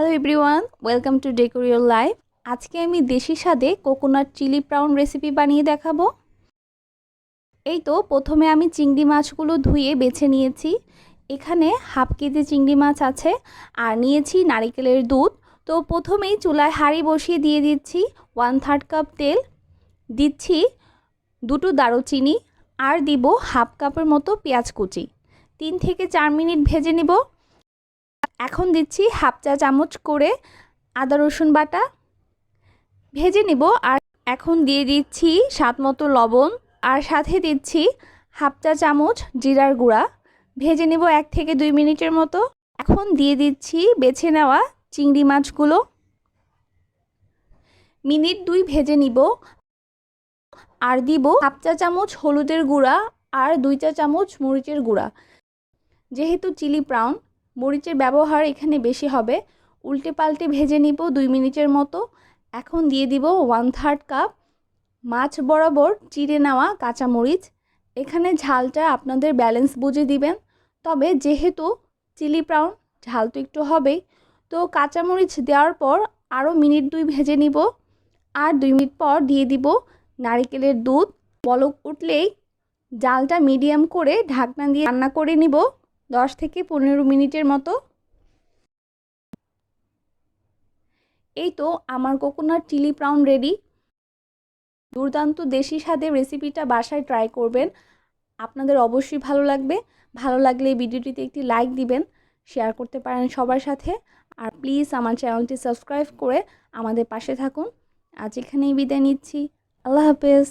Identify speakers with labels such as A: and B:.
A: Hello everyone, welcome to decor your life. আজকে আমি দেশি স্বাদে কোকোনাট চিলি প্রাউন রেসিপি বানিয়ে দেখাবো। এই তো প্রথমে আমি চিংড়ি মাছগুলো ধুয়ে বেছে নিয়েছি। এখানে হাফ কেজি চিংড়ি মাছ আছে আর নিয়েছি নারিকেলের দুধ। তো প্রথমেই চুলায় হাঁড়ি বসিয়ে দিয়ে দিচ্ছি 1/3 কাপ তেল, দিচ্ছি 2টো দারুচিনি আর দিব হাফ কাপের মতো পেঁয়াজ কুচি। 3 থেকে 4 মিনিট ভেজে নেব। এখন দিচ্ছি হাফ চা চামচ করে আদা রসুন বাটা, ভেজে নিব। আর এখন দিয়ে দিচ্ছি স্বাদ মতো লবণ আর সাথে দিচ্ছি হাফ চা চামচ জিরার গুঁড়া, ভেজে নেব 1 থেকে 2 মিনিটের মতো। এখন দিয়ে দিচ্ছি বেছে নেওয়া চিংড়ি মাছগুলো, মিনিট 2 ভেজে নিব। আর দিব হাফ চা চামচ হলুদের গুঁড়া আর 2 চা চামচ মরিচের গুঁড়া। যেহেতু চিলি প্রাউন, মরিচের ব্যবহার এখানে বেশি হবে। উল্টে পাল্টে ভেজে নিব 2 মিনিটের মতো। এখন দিয়ে দিব 1/3 কাপ মাছ বরাবর চিড়ে নেওয়া কাঁচামরিচ। এখানে ঝালটা আপনাদের ব্যালেন্স বুঝে দিবেন, তবে যেহেতু চিলি প্রাউন ঝাল তো একটু হবেই, তো কাঁচামরিচ দেওয়ার পর আরও মিনিট 2 ভেজে নিব। আর 2 মিনিট পর দিয়ে দিব নারিকেলের দুধ। বলক উঠলেই জালটা মিডিয়াম করে ঢাকনা দিয়ে রান্না করে নিব 10 থেকে 15 মিনিটের মতো। এই তো আমার কোকোনাট চিলি প্রাউন রেডি। দুর্দান্ত দেশি স্বাদের রেসিপিটা বাসায় ট্রাই করবেন, আপনাদের অবশ্যই ভালো লাগবে। ভালো লাগলে এই ভিডিওটিতে একটি লাইক দিবেন, শেয়ার করতে পারেন সবার সাথে। আর প্লিজ আমার চ্যানেলটি সাবস্ক্রাইব করে আমাদের পাশে থাকুন। আজ এখানেই বিদায় নিচ্ছি। আল্লাহ হাফেজ।